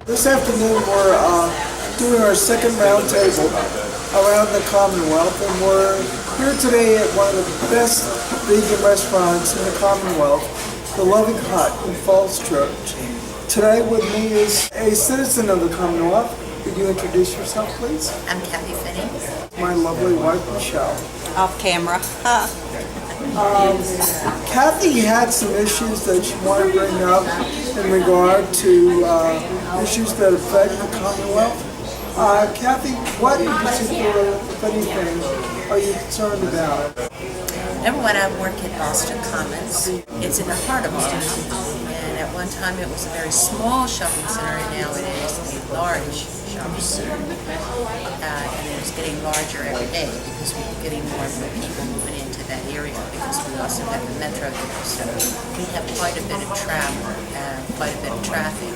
This afternoon we're doing our second roundtable around the Commonwealth, and we're here today at one of the best vegan restaurants in the Commonwealth, the Loving Hut in Falls Church. Today with me is a citizen of the Commonwealth. Could you introduce yourself, please? I'm Kathy Finney. My lovely wife, Michelle. Off camera. Kathy had some issues that she wanted to bring up in regard to issues that affect the Commonwealth. Kathy, what in particular, if anything, are you concerned about? Number one, I work at Boston Commons. It's in the heart of Boston. And at one time it was a very small shopping center, and now it is a large shopping center. And it is getting larger every day because we're getting more and more people moving into that area, because we also have the metro there. So we have quite a bit of travel, quite a bit of traffic.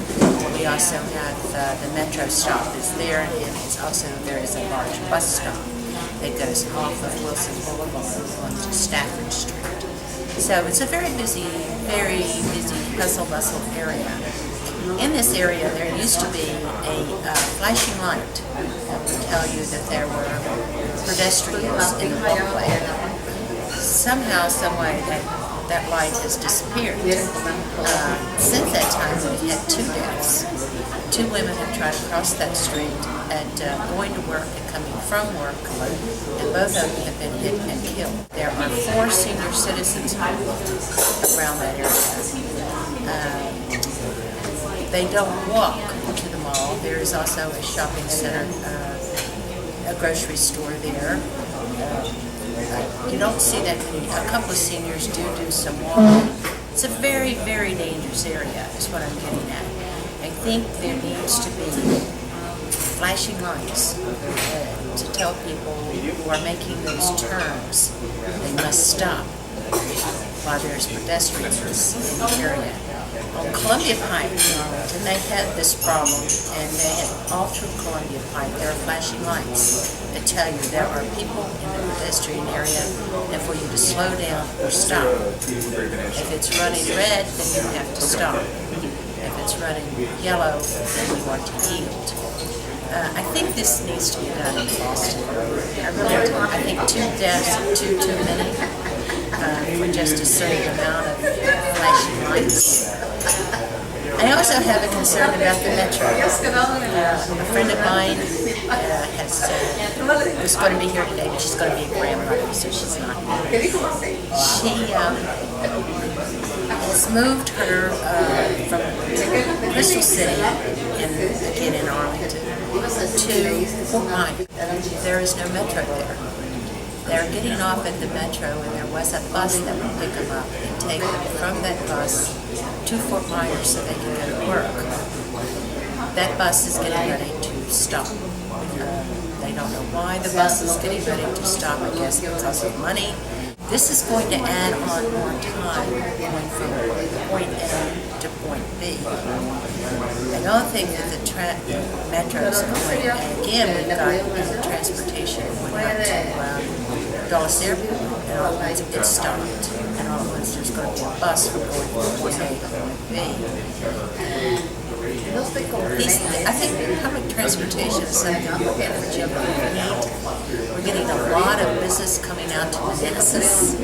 We also have the metro stop is there, and it's also there is a large bus stop that goes off of Wilson Boulevard onto Stafford Street. So it's a very busy, hustle-bustle area. In this area, there used to be a flashing light that would tell you that there were pedestrians in the walkway. Somehow, someway, that light has disappeared. Since that time, we've had 2 deaths. 2 women have tried to cross that street and going to work and coming from work, and both of them have been hit and killed. There are 4 senior citizens around that area. They don't walk to the mall. There is also a shopping center, a grocery store there. You don't see that many. A couple of seniors do some walking. It's a very, very dangerous area, is what I'm getting at. I think there needs to be flashing lights to tell people who are making those turns they must stop while there's pedestrians in the area. On Columbia Pike, and they had this problem, and they had all through Columbia Pike, there are flashing lights that tell you there are people in the pedestrian area, and for you to slow down or stop. If it's running red, then you have to stop. If it's running yellow, then you are to yield. I think this needs to be done in Boston. I really do. I think 2 deaths are too many for just a certain amount of flashing lights. I also have a concern about the metro. A friend of mine was going to be here today, but she's going to be a grandmother, so she's not here. She has moved her from Crystal City, again in Arlington, to Fort Myers. There is no metro there. They're getting off at the metro, and there was a bus that would pick them up and take them from that bus to Fort Myers so they can go to work. That bus is getting ready to stop. They don't know why the bus is getting ready to stop, I guess because of money. This is going to add on more time going from point A to point B. I don't think that the metro is going, and again, we've got transportation going out to Dulles Airport, and all at once it gets stopped, and all at once there's going to be a bus from point A to point B. I think public transportation is something in Virginia we need. We're getting a lot of business coming out to Manassas.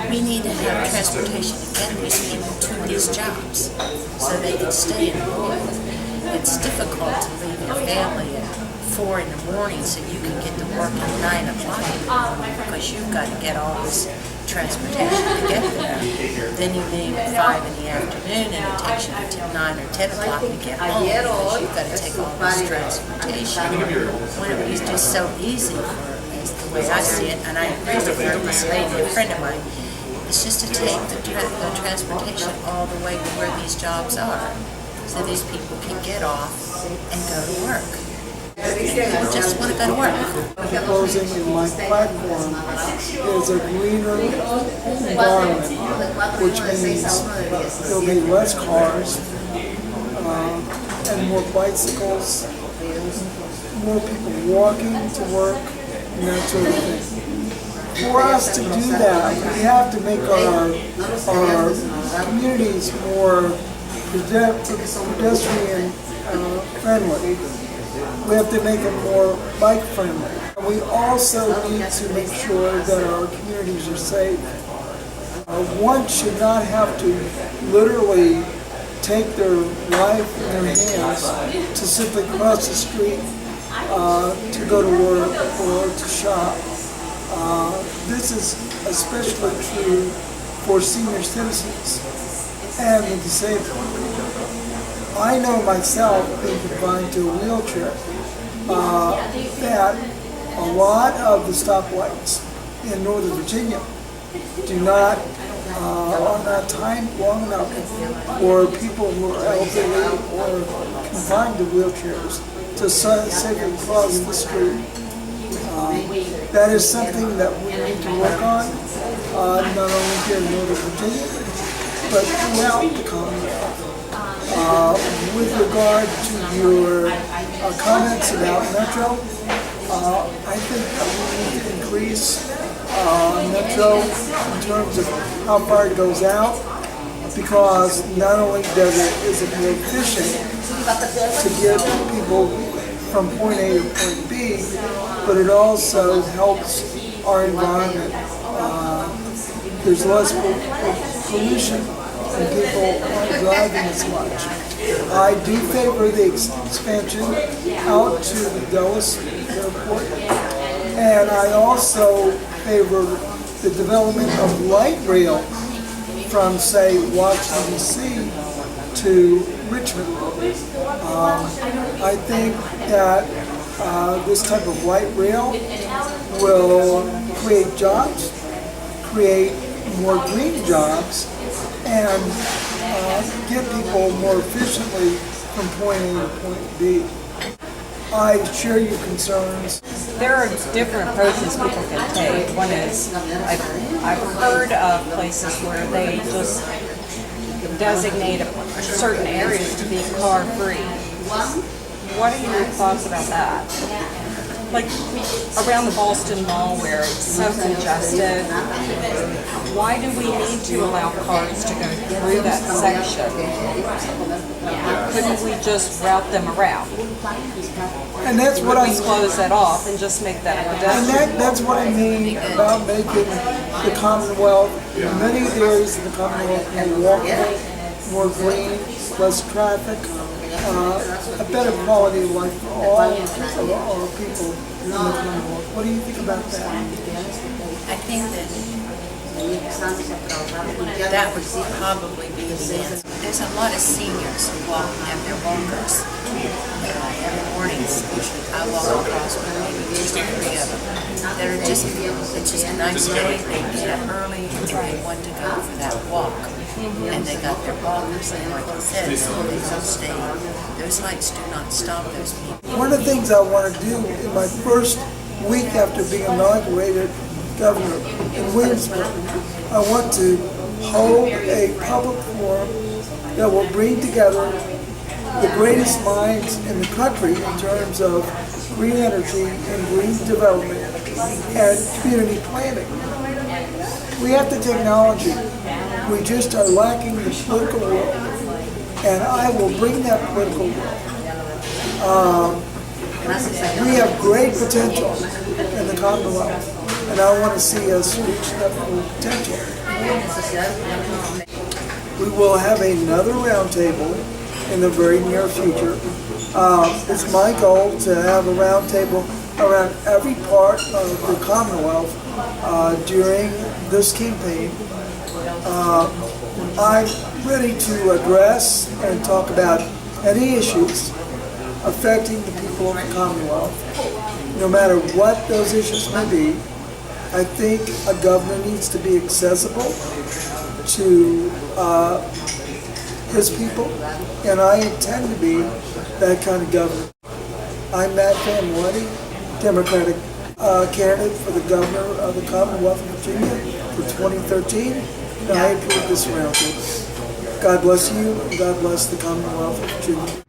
We need to have transportation to get these people to these jobs so they can stay employed. It's difficult to leave your family at 4 in the morning so you can get to work at 9 o'clock in the morning, because you've got to get all this transportation to get there. Then you leave at 5 in the afternoon, and it takes you until 9 or 10 o'clock to get home, because you've got to take all this transportation. When it was just so easy, as the way I see it, and I agree with this lady, a friend of mine, it's just to take the transportation all the way to where these jobs are, so these people can get off and go to work. People just want to go to work. Proposing in my platform is a greener environment, which means there'll be less cars and more bicycles, more people walking to work, and that sort of thing. For us to do that, we have to make our communities more pedestrian friendly. We have to make it more bike friendly. And we also need to make sure that our communities are safe. One should not have to literally take their life in their hands to simply cross the street to go to work or to shop. This is especially true for senior citizens and the disabled. I know myself, being confined to a wheelchair, that a lot of the stoplights in Northern Virginia are not timed long enough for people who are elderly or confined to wheelchairs to safely cross the street. That is something that we need to work on, not only here in Northern Virginia, but throughout the Commonwealth. With regard to your comments about Metro, I think that we need to increase Metro in terms of how far it goes out, because not only is it more efficient to get people from point A to point B, but it also helps our environment. There's less pollution and people aren't driving as much. I do favor the expansion out to the Dulles Airport, and I also favor the development of light rail from, say, Washington, D.C. to Richmond. I think that this type of light rail will create jobs, create more green jobs, and get people more efficiently from point A to point B. I share your concerns. There are different approaches people can take. One is, I've heard of places where they just designate certain areas to be car-free. What are your thoughts about that? Like around the Boston Mall where it's so congested, why do we need to allow cars to go through that section? Couldn't we just route them around? And that's what we close that off and just make that pedestrian? And that's what I mean about making the Commonwealth, many areas of the Commonwealth more walkable, more green, less traffic, a better quality of life for all of our people in the Commonwealth. What do you think about that? I think that would probably be the answer. There's a lot of seniors who have their walkers. Every morning, usually I walk across with maybe 2 or 3 of them. It's just a nice day. They get up early and they want to go for that walk. And they got their walkers, and like you said, so they don't stay. Those lights do not stop those people. One of the things I want to do in my first week after being inaugurated governor in Williamsburg, I want to hold a public forum that will bring together the greatest minds in the country in terms of green energy and green development and community planning. We have the technology. We just are lacking the political will, and I will bring that political will. We have great potential in the Commonwealth, and I want to see us reach that full potential. We will have another roundtable in the very near future. It's my goal to have a roundtable around every part of the Commonwealth during this campaign. I'm ready to address and talk about any issues affecting the people of the Commonwealth, no matter what those issues may be. I think a governor needs to be accessible to his people, and I intend to be that kind of governor. I'm Matt Famiglietti, Democratic candidate for the governor of the Commonwealth of Virginia for 2013, and I approve this roundtable. God bless you, and God bless the Commonwealth of Virginia.